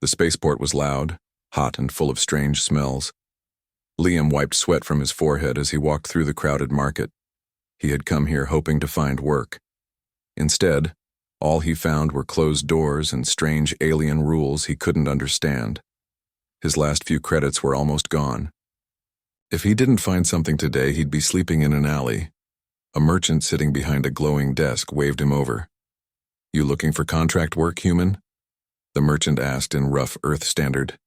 The spaceport was loud, hot, and full of strange smells. Liam wiped sweat from his forehead as he walked through the crowded market. He had come here hoping to find work. Instead, all he found were closed doors and strange alien rules he couldn't understand. His last few credits were almost gone. If he didn't find something today, he'd be sleeping in an alley. A merchant sitting behind a glowing desk waved him over. "You looking for contract work, human?" the merchant asked in rough Earth standard.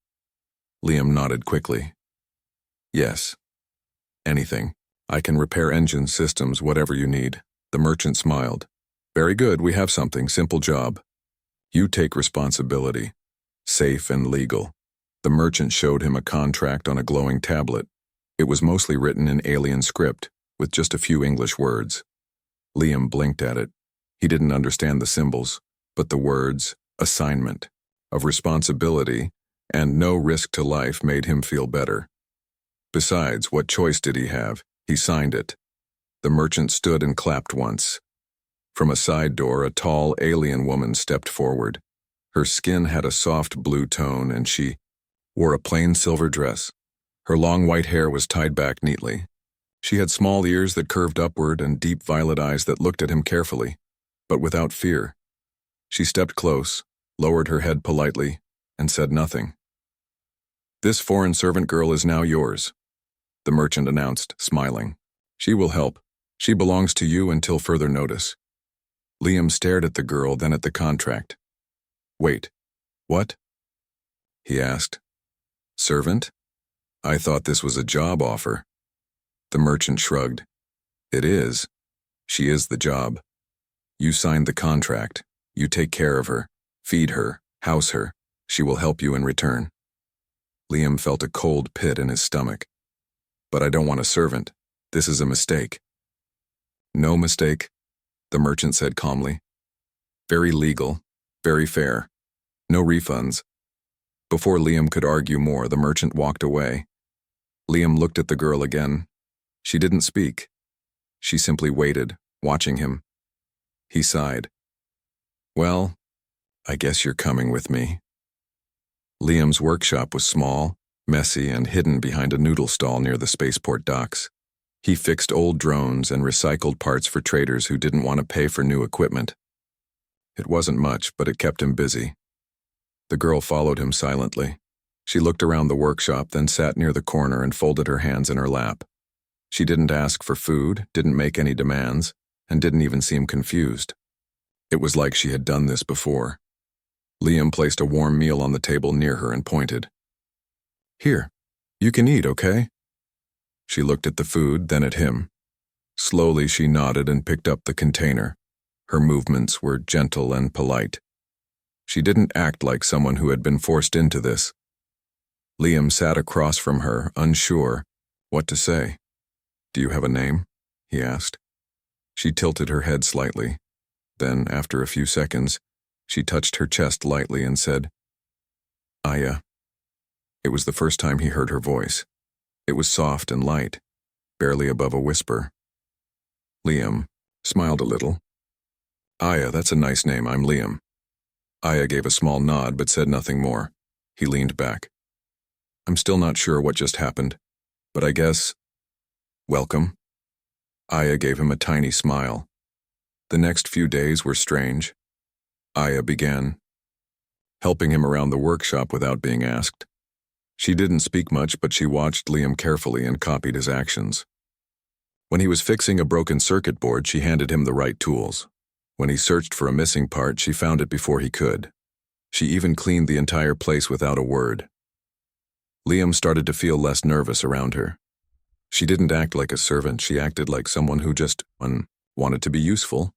Liam nodded quickly. "Yes. Anything. I can repair engines, systems, whatever you need." The merchant smiled. "Very good, we have something, simple job. You take responsibility. Safe and legal." The merchant showed him a contract on a glowing tablet. It was mostly written in alien script, with just a few English words. Liam blinked at it. He didn't understand the symbols, but the words, assignment, of responsibility, and no risk to life made him feel better. Besides, what choice did he have? He signed it. The merchant stood and clapped once. From a side door, a tall alien woman stepped forward. Her skin had a soft blue tone, and she wore a plain silver dress. Her long white hair was tied back neatly. She had small ears that curved upward and deep violet eyes that looked at him carefully, but without fear. She stepped close, lowered her head politely, and said nothing. "This foreign servant girl is now yours," the merchant announced, smiling. "She will help. She belongs to you until further notice." Liam stared at the girl, then at the contract. "Wait, what?" he asked. "Servant? I thought this was a job offer." The merchant shrugged. "It is. She is the job. You signed the contract. You take care of her, feed her, house her. She will help you in return." Liam felt a cold pit in his stomach. "But I don't want a servant. This is a mistake." "No mistake," the merchant said calmly. "Very legal, very fair. No refunds." Before Liam could argue more, the merchant walked away. Liam looked at the girl again. She didn't speak. She simply waited, watching him. He sighed. "Well, I guess you're coming with me." Liam's workshop was small, messy, and hidden behind a noodle stall near the spaceport docks. He fixed old drones and recycled parts for traders who didn't want to pay for new equipment. It wasn't much, but it kept him busy. The girl followed him silently. She looked around the workshop, then sat near the corner and folded her hands in her lap. She didn't ask for food, didn't make any demands, and didn't even seem confused. It was like she had done this before. Liam placed a warm meal on the table near her and pointed. "Here, you can eat, okay?" She looked at the food, then at him. Slowly she nodded and picked up the container. Her movements were gentle and polite. She didn't act like someone who had been forced into this. Liam sat across from her, unsure what to say. "Do you have a name?" he asked. She tilted her head slightly. Then, after a few seconds, she touched her chest lightly and said, "Aya." It was the first time he heard her voice. It was soft and light, barely above a whisper. Liam smiled a little. "Aya, that's a nice name. I'm Liam." Aya gave a small nod but said nothing more. He leaned back. "I'm still not sure what just happened, but I guess... welcome." Aya gave him a tiny smile. The next few days were strange. Aya began helping him around the workshop without being asked. She didn't speak much, but she watched Liam carefully and copied his actions. When he was fixing a broken circuit board, she handed him the right tools. When he searched for a missing part, she found it before he could. She even cleaned the entire place without a word. Liam started to feel less nervous around her. She didn't act like a servant, she acted like someone who just wanted to be useful.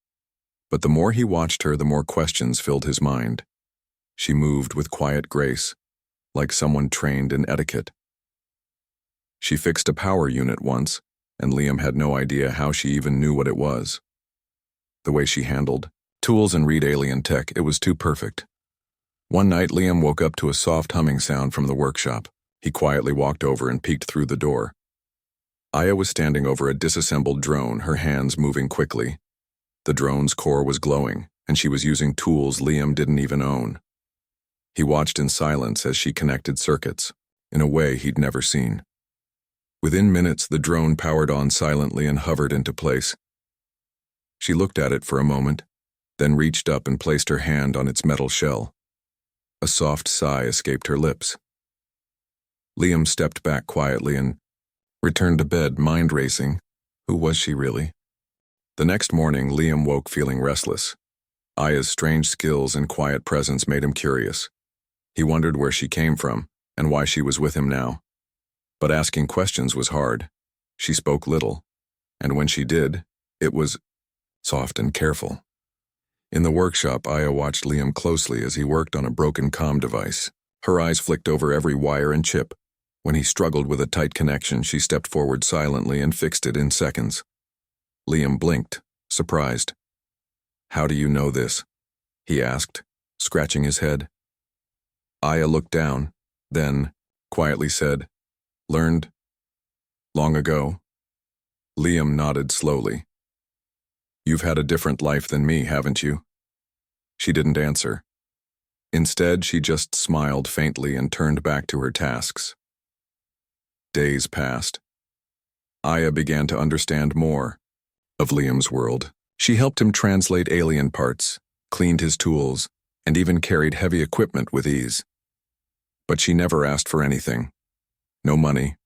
But the more he watched her, the more questions filled his mind. She moved with quiet grace, like someone trained in etiquette. She fixed a power unit once, and Liam had no idea how she even knew what it was. The way she handled tools and read alien tech, it was too perfect. One night, Liam woke up to a soft humming sound from the workshop. He quietly walked over and peeked through the door. Aya was standing over a disassembled drone, her hands moving quickly. The drone's core was glowing, and she was using tools Liam didn't even own. He watched in silence as she connected circuits, in a way he'd never seen. Within minutes, the drone powered on silently and hovered into place. She looked at it for a moment, then reached up and placed her hand on its metal shell. A soft sigh escaped her lips. Liam stepped back quietly and returned to bed, mind racing. Who was she really? The next morning, Liam woke feeling restless. Aya's strange skills and quiet presence made him curious. He wondered where she came from and why she was with him now. But asking questions was hard. She spoke little, and when she did, it was soft and careful. In the workshop, Aya watched Liam closely as he worked on a broken comm device. Her eyes flicked over every wire and chip. When he struggled with a tight connection, she stepped forward silently and fixed it in seconds. Liam blinked, surprised. "How do you know this?" he asked, scratching his head. Aya looked down, then quietly said, "Learned long ago." Liam nodded slowly. "You've had a different life than me, haven't you?" She didn't answer. Instead, she just smiled faintly and turned back to her tasks. Days passed. Aya began to understand more of Liam's world. She helped him translate alien parts, cleaned his tools, and even carried heavy equipment with ease. But she never asked for anything. No money,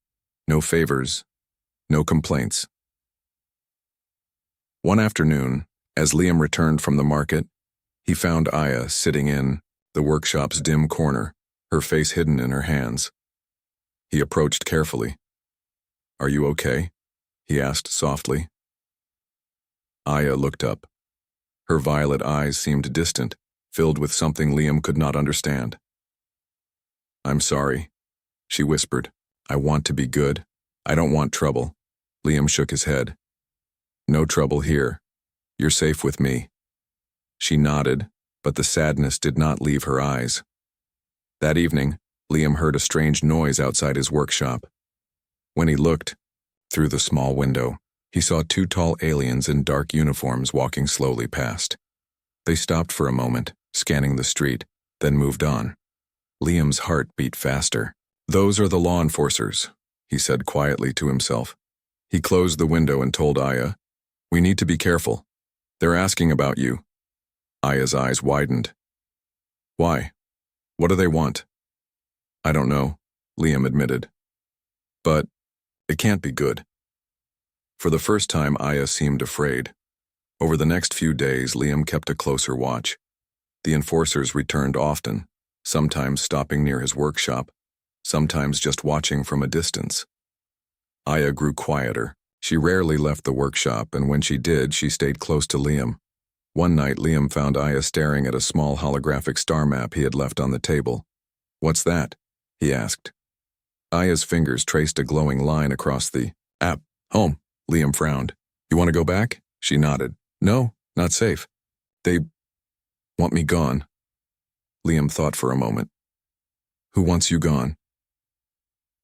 no favors, no complaints. One afternoon, as Liam returned from the market, he found Aya sitting in the workshop's dim corner, her face hidden in her hands. He approached carefully. "Are you okay?" he asked softly. Aya looked up. Her violet eyes seemed distant, filled with something Liam could not understand. "I'm sorry," she whispered. "I want to be good. I don't want trouble." Liam shook his head. "No trouble here. You're safe with me." She nodded, but the sadness did not leave her eyes. That evening, Liam heard a strange noise outside his workshop. When he looked, through the small window, he saw two tall aliens in dark uniforms walking slowly past. They stopped for a moment, scanning the street, then moved on. Liam's heart beat faster. "Those are the law enforcers," he said quietly to himself. He closed the window and told Aya, "We need to be careful. They're asking about you." Aya's eyes widened. "Why? What do they want?" "I don't know," Liam admitted. "But it can't be good." For the first time, Aya seemed afraid. Over the next few days, Liam kept a closer watch. The enforcers returned often, sometimes stopping near his workshop, sometimes just watching from a distance. Aya grew quieter. She rarely left the workshop, and when she did, she stayed close to Liam. One night, Liam found Aya staring at a small holographic star map he had left on the table. "What's that?" he asked. Aya's fingers traced a glowing line across the app. "Home," Liam frowned. "You want to go back?" She nodded. "No, not safe. They want me gone." Liam thought for a moment. "Who wants you gone?"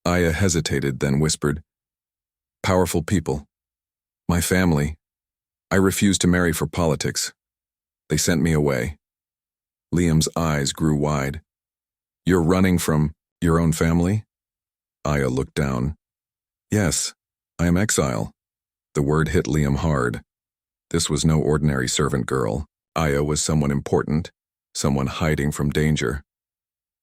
Aya hesitated, then whispered, "Powerful people. My family. I refused to marry for politics. They sent me away." Liam's eyes grew wide. "You're running from your own family?" Aya looked down. "Yes, I am exile." The word hit Liam hard. This was no ordinary servant girl. Aya was someone important, someone hiding from danger.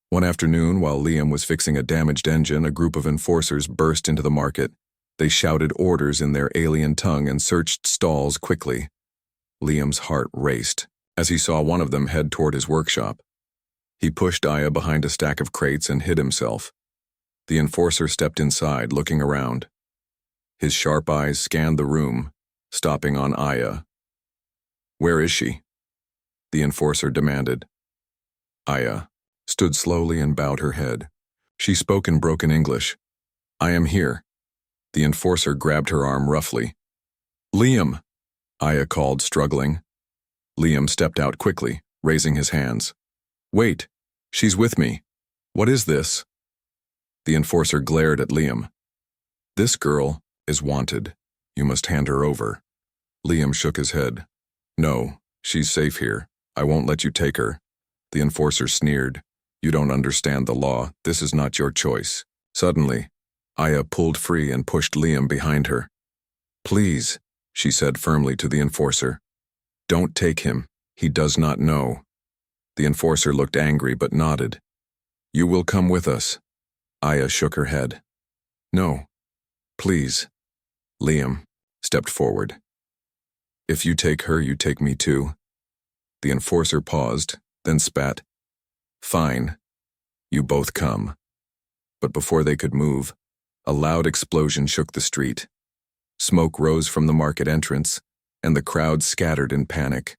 One afternoon, while Liam was fixing a damaged engine, a group of enforcers burst into the market. They shouted orders in their alien tongue and searched stalls quickly. Liam's heart raced as he saw one of them head toward his workshop. He pushed Aya behind a stack of crates and hid himself. The enforcer stepped inside, looking around. His sharp eyes scanned the room, stopping on Aya. "Where is she?" the enforcer demanded. Aya stood slowly and bowed her head. She spoke in broken English. "I am here." The enforcer grabbed her arm roughly. "Liam," Aya called, struggling. Liam stepped out quickly, raising his hands. "Wait, she's with me. What is this?" The enforcer glared at Liam. "This girl is wanted. You must hand her over." Liam shook his head. "No, she's safe here. I won't let you take her." The enforcer sneered. You don't understand the law. This is not your choice. Suddenly, Aya pulled free and pushed Liam behind her. Please, she said firmly to the enforcer. Don't take him. He does not know. The enforcer looked angry but nodded. You will come with us. Aya shook her head. No. Please. Liam stepped forward. If you take her, you take me too. The enforcer paused, then spat. Fine. You both come. But before they could move, a loud explosion shook the street. Smoke rose from the market entrance, and the crowd scattered in panic.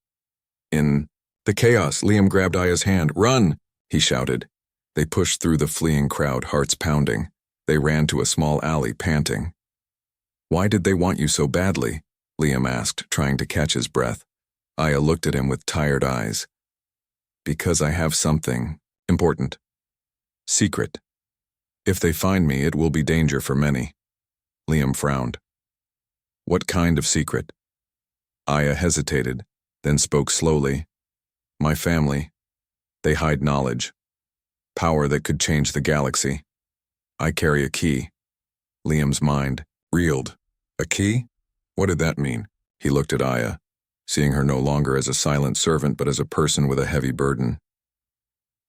In the chaos, Liam grabbed Aya's hand. Run! He shouted. They pushed through the fleeing crowd, hearts pounding. They ran to a small alley, panting. Why did they want you so badly? Liam asked, trying to catch his breath. Aya looked at him with tired eyes. Because I have something important. Secret. If they find me, it will be danger for many. Liam frowned. What kind of secret? Aya hesitated, then spoke slowly. My family. They hide knowledge. Power that could change the galaxy. I carry a key. Liam's mind reeled. A key? What did that mean? He looked at Aya, seeing her no longer as a silent servant but as a person with a heavy burden.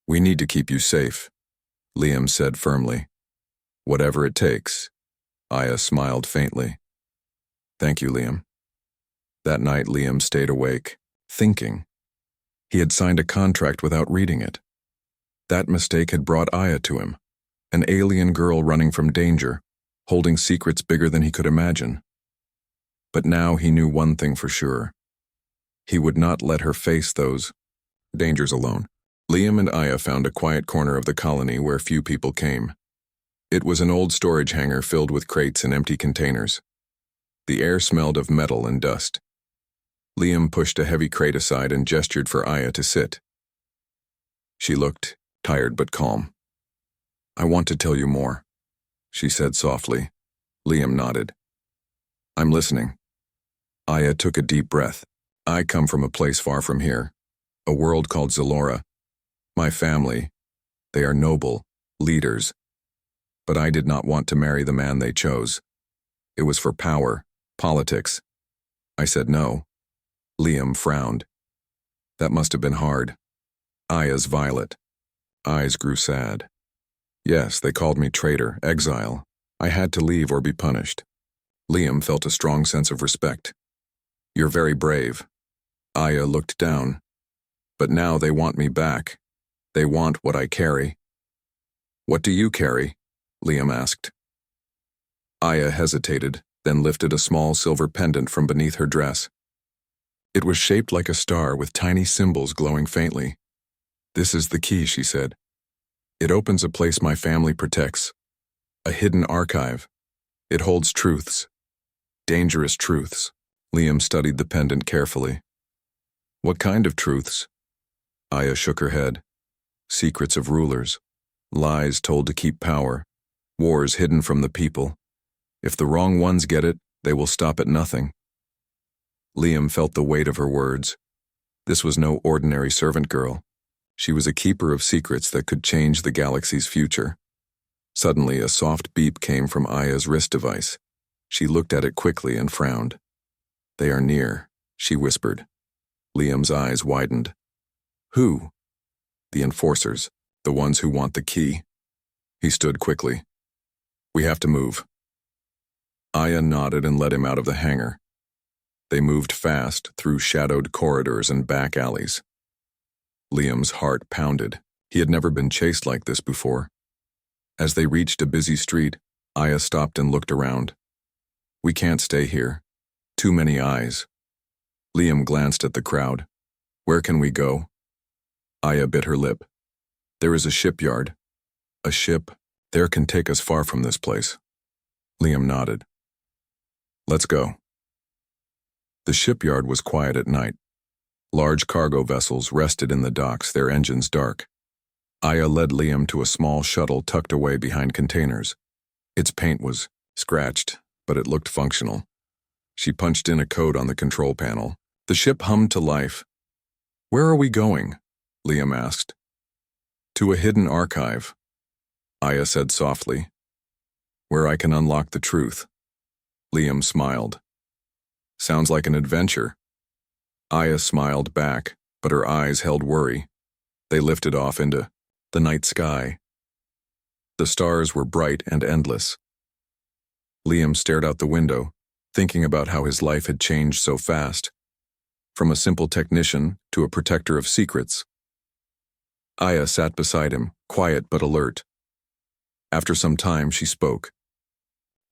We need to keep you safe, Liam said firmly. Whatever it takes. Aya smiled faintly. Thank you, Liam. That night, Liam stayed awake, thinking. He had signed a contract without reading it. That mistake had brought Aya to him, an alien girl running from danger, holding secrets bigger than he could imagine. But now he knew one thing for sure. He would not let her face those dangers alone. Liam and Aya found a quiet corner of the colony where few people came. It was an old storage hangar filled with crates and empty containers. The air smelled of metal and dust. Liam pushed a heavy crate aside and gestured for Aya to sit. She looked tired but calm. I want to tell you more, she said softly. Liam nodded. I'm listening. Aya took a deep breath. I come from a place far from here, a world called Zalora. My family, they are noble, leaders. But I did not want to marry the man they chose. It was for power, politics. I said no. Liam frowned. That must have been hard. Aya's violet. Eyes grew sad. Yes, they called me traitor, exile. I had to leave or be punished. Liam felt a strong sense of respect. You're very brave. Aya looked down. But now they want me back. They want what I carry. What do you carry? Liam asked. Aya hesitated, then lifted a small silver pendant from beneath her dress. It was shaped like a star with tiny symbols glowing faintly. This is the key, she said. It opens a place my family protects. A hidden archive. It holds truths. Dangerous truths. Liam studied the pendant carefully. What kind of truths? Aya shook her head. Secrets of rulers. Lies told to keep power. Wars hidden from the people. If the wrong ones get it, they will stop at nothing. Liam felt the weight of her words. This was no ordinary servant girl. She was a keeper of secrets that could change the galaxy's future. Suddenly, a soft beep came from Aya's wrist device. She looked at it quickly and frowned. They are near, she whispered. Liam's eyes widened. Who? The enforcers, the ones who want the key. He stood quickly. We have to move. Aya nodded and led him out of the hangar. They moved fast through shadowed corridors and back alleys. Liam's heart pounded. He had never been chased like this before. As they reached a busy street, Aya stopped and looked around. We can't stay here. Too many eyes. Liam glanced at the crowd. Where can we go? Aya bit her lip. There is a shipyard. A ship there can take us far from this place. Liam nodded. Let's go. The shipyard was quiet at night. Large cargo vessels rested in the docks, their engines dark. Aya led Liam to a small shuttle tucked away behind containers. Its paint was scratched, but it looked functional. She punched in a code on the control panel. The ship hummed to life. Where are we going? Liam asked. To a hidden archive, Aya said softly, where I can unlock the truth. Liam smiled. Sounds like an adventure. Aya smiled back, but her eyes held worry. They lifted off into the night sky. The stars were bright and endless. Liam stared out the window, thinking about how his life had changed so fast. From a simple technician to a protector of secrets. Aya sat beside him, quiet but alert. After some time, she spoke.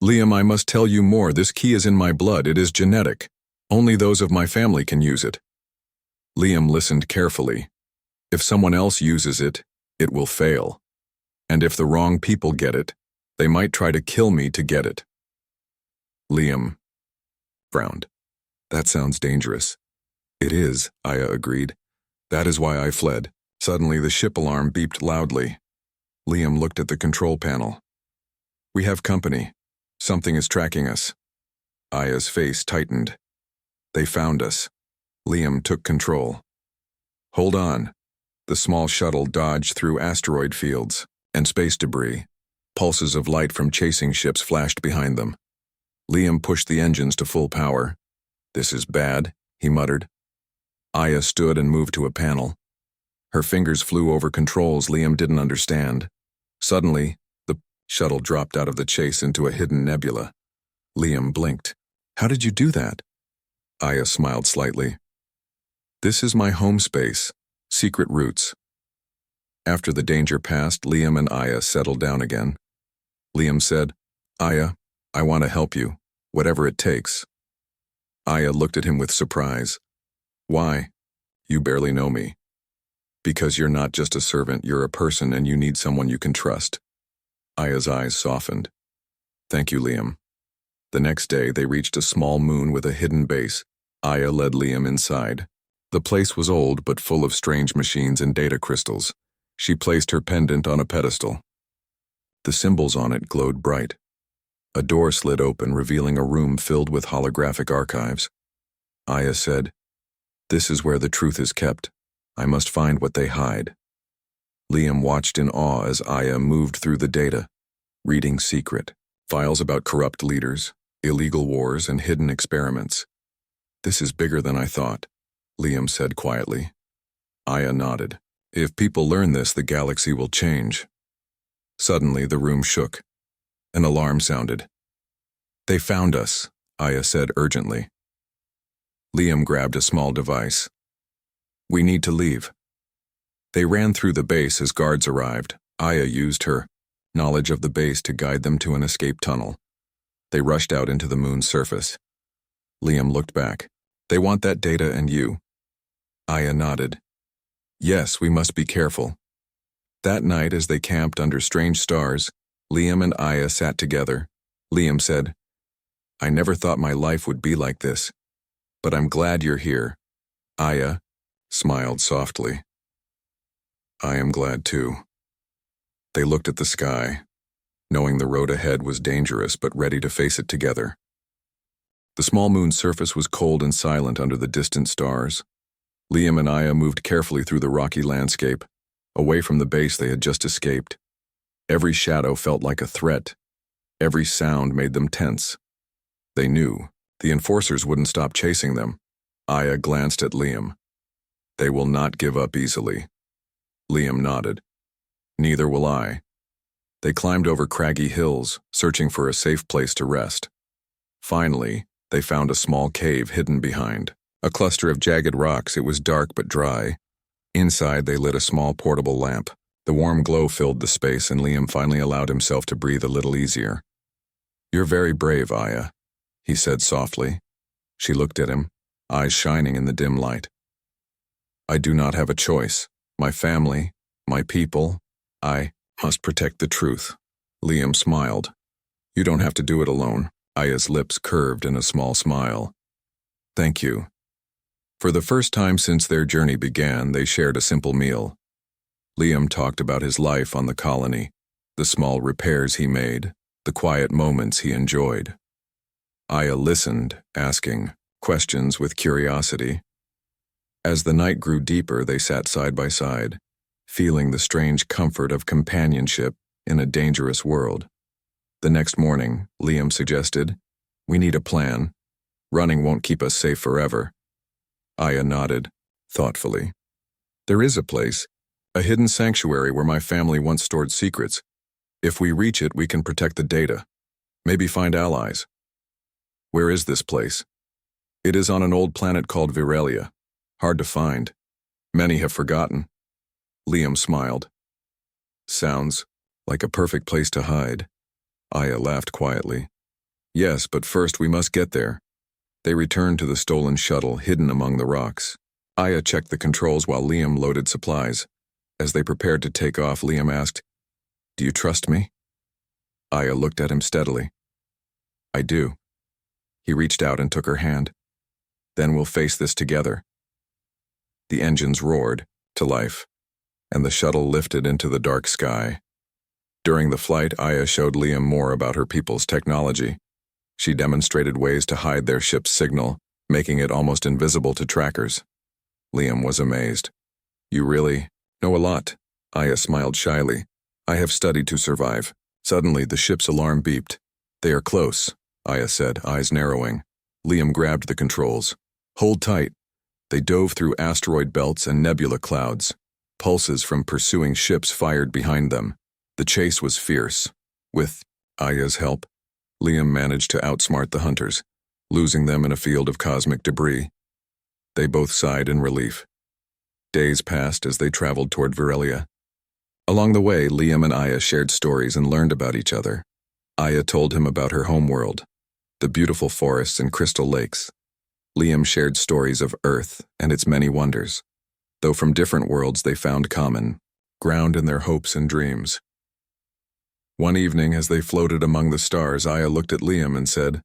Liam, I must tell you more. This key is in my blood. It is genetic. Only those of my family can use it. Liam listened carefully. If someone else uses it, it will fail. And if the wrong people get it, they might try to kill me to get it. Liam frowned. That sounds dangerous. It is, Aya agreed. That is why I fled. Suddenly, the ship alarm beeped loudly. Liam looked at the control panel. We have company. Something is tracking us. Aya's face tightened. They found us. Liam took control. Hold on. The small shuttle dodged through asteroid fields and space debris. Pulses of light from chasing ships flashed behind them. Liam pushed the engines to full power. This is bad, he muttered. Aya stood and moved to a panel. Her fingers flew over controls Liam didn't understand. Suddenly, the shuttle dropped out of the chase into a hidden nebula. Liam blinked. How did you do that? Aya smiled slightly. This is my home space, secret roots. After the danger passed, Liam and Aya settled down again. Liam said, Aya, I want to help you, whatever it takes. Aya looked at him with surprise. Why? You barely know me. Because you're not just a servant, you're a person and you need someone you can trust. Aya's eyes softened. Thank you, Liam. The next day, they reached a small moon with a hidden base. Aya led Liam inside. The place was old but full of strange machines and data crystals. She placed her pendant on a pedestal. The symbols on it glowed bright. A door slid open, revealing a room filled with holographic archives. Aya said, This is where the truth is kept. I must find what they hide. Liam watched in awe as Aya moved through the data, reading secret files about corrupt leaders, illegal wars, and hidden experiments. This is bigger than I thought, Liam said quietly. Aya nodded. If people learn this, the galaxy will change. Suddenly, the room shook. An alarm sounded. They found us, Aya said urgently. Liam grabbed a small device. We need to leave. They ran through the base as guards arrived. Aya used her knowledge of the base to guide them to an escape tunnel. They rushed out into the moon's surface. Liam looked back. They want that data and you. Aya nodded. Yes, we must be careful. That night, as they camped under strange stars, Liam and Aya sat together. Liam said, I never thought my life would be like this, but I'm glad you're here. Aya smiled softly. I am glad too. They looked at the sky, knowing the road ahead was dangerous but ready to face it together. The small moon's surface was cold and silent under the distant stars. Liam and Aya moved carefully through the rocky landscape, away from the base they had just escaped. Every shadow felt like a threat. Every sound made them tense. They knew the enforcers wouldn't stop chasing them. Aya glanced at Liam. They will not give up easily. Liam nodded. Neither will I. They climbed over craggy hills, searching for a safe place to rest. Finally, they found a small cave hidden behind a cluster of jagged rocks. It was dark but dry. Inside, they lit a small portable lamp. The warm glow filled the space, and Liam finally allowed himself to breathe a little easier. You're very brave, Aya, he said softly. She looked at him, eyes shining in the dim light. I do not have a choice. My family, my people, I must protect the truth. Liam smiled. You don't have to do it alone. Aya's lips curved in a small smile. Thank you. For the first time since their journey began, they shared a simple meal. Liam talked about his life on the colony, the small repairs he made, the quiet moments he enjoyed. Aya listened, asking questions with curiosity. As the night grew deeper, they sat side by side. feeling the strange comfort of companionship in a dangerous world. The next morning, Liam suggested, "We need a plan. Running won't keep us safe forever." Aya nodded, thoughtfully. "There is a place, a hidden sanctuary where my family once stored secrets. If we reach it, we can protect the data. Maybe find allies." "Where is this place?" "It is on an old planet called Virelia. Hard to find. Many have forgotten." Liam smiled. "Sounds like a perfect place to hide." Aya laughed quietly. "Yes, but first we must get there." They returned to the stolen shuttle hidden among the rocks. Aya checked the controls while Liam loaded supplies. As they prepared to take off, Liam asked, "Do you trust me?" Aya looked at him steadily. "I do." He reached out and took her hand. "Then we'll face this together." The engines roared to life, and the shuttle lifted into the dark sky. During the flight, Aya showed Liam more about her people's technology. She demonstrated ways to hide their ship's signal, making it almost invisible to trackers. Liam was amazed. "You really know a lot." Aya smiled shyly. "I have studied to survive." Suddenly, the ship's alarm beeped. "They are close," Aya said, eyes narrowing. Liam grabbed the controls. "Hold tight." They dove through asteroid belts and nebula clouds. Pulses from pursuing ships fired behind them. The chase was fierce. With Aya's help, Liam managed to outsmart the hunters, losing them in a field of cosmic debris. They both sighed in relief. Days passed as they traveled toward Virelia. Along the way, Liam and Aya shared stories and learned about each other. Aya told him about her homeworld, the beautiful forests and crystal lakes. Liam shared stories of Earth and its many wonders. Though from different worlds, they found common ground in their hopes and dreams. One evening, as they floated among the stars, Aya looked at Liam and said,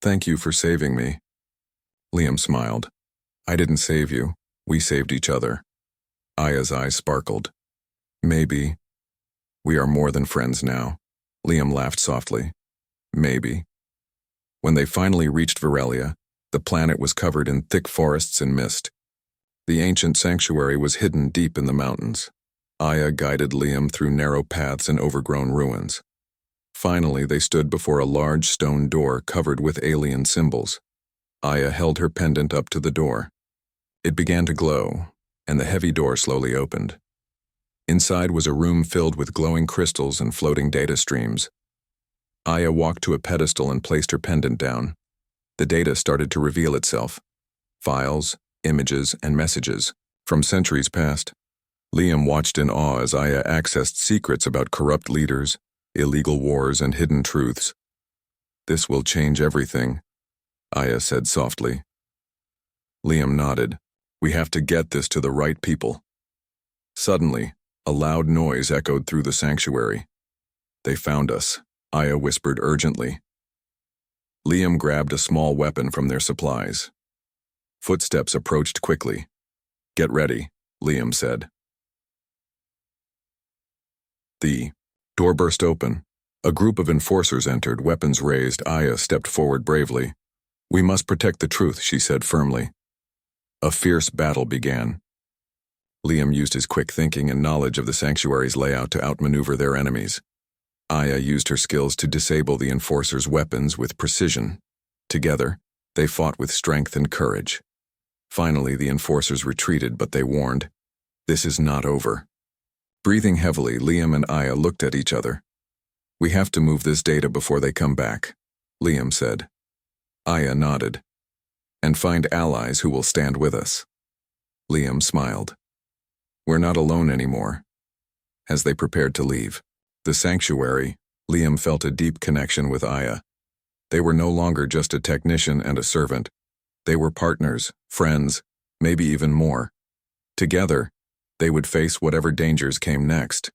"Thank you for saving me." Liam smiled. "I didn't save you. We saved each other." Aya's eyes sparkled. "Maybe we are more than friends now." Liam laughed softly. "Maybe." When they finally reached Virelia, the planet was covered in thick forests and mist. The ancient sanctuary was hidden deep in the mountains. Aya guided Liam through narrow paths and overgrown ruins. Finally, they stood before a large stone door covered with alien symbols. Aya held her pendant up to the door. It began to glow, and the heavy door slowly opened. Inside was a room filled with glowing crystals and floating data streams. Aya walked to a pedestal and placed her pendant down. The data started to reveal itself. Files, images, and messages from centuries past. Liam watched in awe as Aya accessed secrets about corrupt leaders, illegal wars, and hidden truths. "This will change everything," Aya said softly. Liam nodded. "We have to get this to the right people." Suddenly, a loud noise echoed through the sanctuary. "They found us," Aya whispered urgently. Liam grabbed a small weapon from their supplies. Footsteps approached quickly. "Get ready," Liam said. The door burst open. A group of enforcers entered, weapons raised. Aya stepped forward bravely. "We must protect the truth," she said firmly. A fierce battle began. Liam used his quick thinking and knowledge of the sanctuary's layout to outmaneuver their enemies. Aya used her skills to disable the enforcers' weapons with precision. Together, they fought with strength and courage. Finally, the enforcers retreated, but they warned, "This is not over." Breathing heavily, Liam and Aya looked at each other. "We have to move this data before they come back," Liam said. Aya nodded. "And find allies who will stand with us." Liam smiled. "We're not alone anymore." As they prepared to leave the sanctuary, Liam felt a deep connection with Aya. They were no longer just a technician and a servant. They were partners, friends, maybe even more. Together, they would face whatever dangers came next.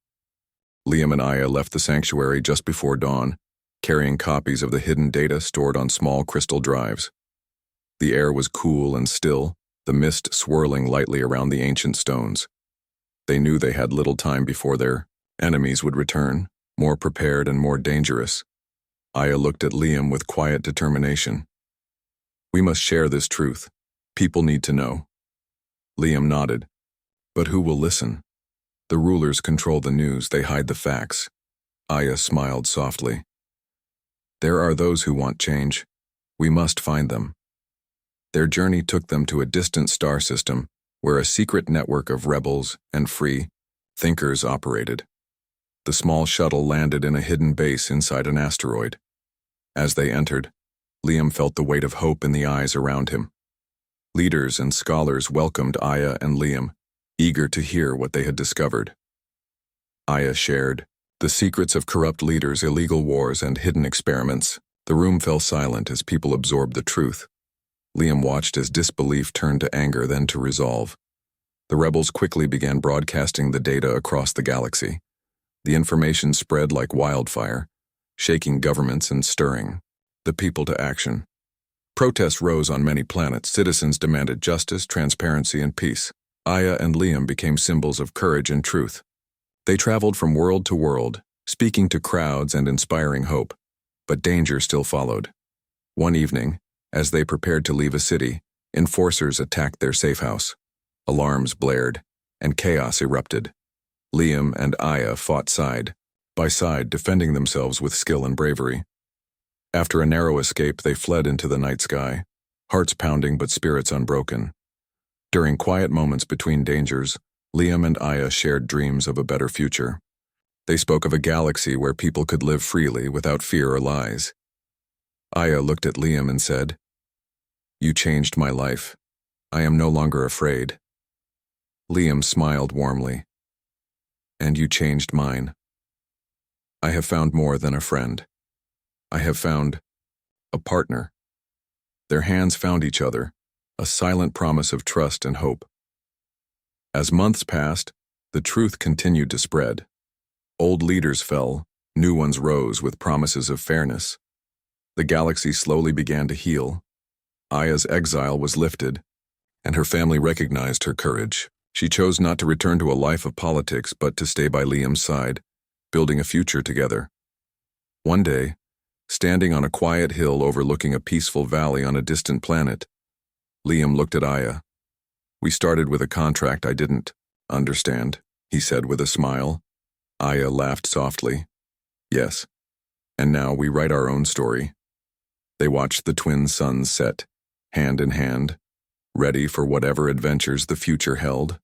Liam and Aya left the sanctuary just before dawn, carrying copies of the hidden data stored on small crystal drives. The air was cool and still, the mist swirling lightly around the ancient stones. They knew they had little time before their enemies would return, more prepared and more dangerous. Aya looked at Liam with quiet determination. "We must share this truth. People need to know." Liam nodded. "But who will listen?" The rulers control the news, they hide the facts. Aya smiled softly. There are those who want change. We must find them. Their journey took them to a distant star system where a secret network of rebels and free thinkers operated. The small shuttle landed in a hidden base inside an asteroid. As they entered, Liam felt the weight of hope in the eyes around him. Leaders and scholars welcomed Aya and Liam, eager to hear what they had discovered. Aya shared the secrets of corrupt leaders, illegal wars, and hidden experiments. The room fell silent as people absorbed the truth. Liam watched as disbelief turned to anger, then to resolve. The rebels quickly began broadcasting the data across the galaxy. The information spread like wildfire, shaking governments and stirring the people to action. Protests rose on many planets. Citizens demanded justice, transparency, and peace. Aya and Liam became symbols of courage and truth. They traveled from world to world, speaking to crowds and inspiring hope. But danger still followed. One evening, as they prepared to leave a city, enforcers attacked their safe house. Alarms blared, and chaos erupted. Liam and Aya fought side by side, defending themselves with skill and bravery. After a narrow escape, they fled into the night sky, hearts pounding but spirits unbroken. During quiet moments between dangers, Liam and Aya shared dreams of a better future. They spoke of a galaxy where people could live freely without fear or lies. Aya looked at Liam and said, "You changed my life. I am no longer afraid." Liam smiled warmly. "And you changed mine. I have found more than a friend. I have found a partner." Their hands found each other, a silent promise of trust and hope. As months passed, the truth continued to spread. Old leaders fell, new ones rose with promises of fairness. The galaxy slowly began to heal. Aya's exile was lifted, and her family recognized her courage. She chose not to return to a life of politics, but to stay by Liam's side, building a future together. One day, standing on a quiet hill overlooking a peaceful valley on a distant planet, Liam looked at Aya. "We started with a contract I didn't understand," he said with a smile. Aya laughed softly. "Yes, and now we write our own story." They watched the twin suns set, hand in hand, ready for whatever adventures the future held.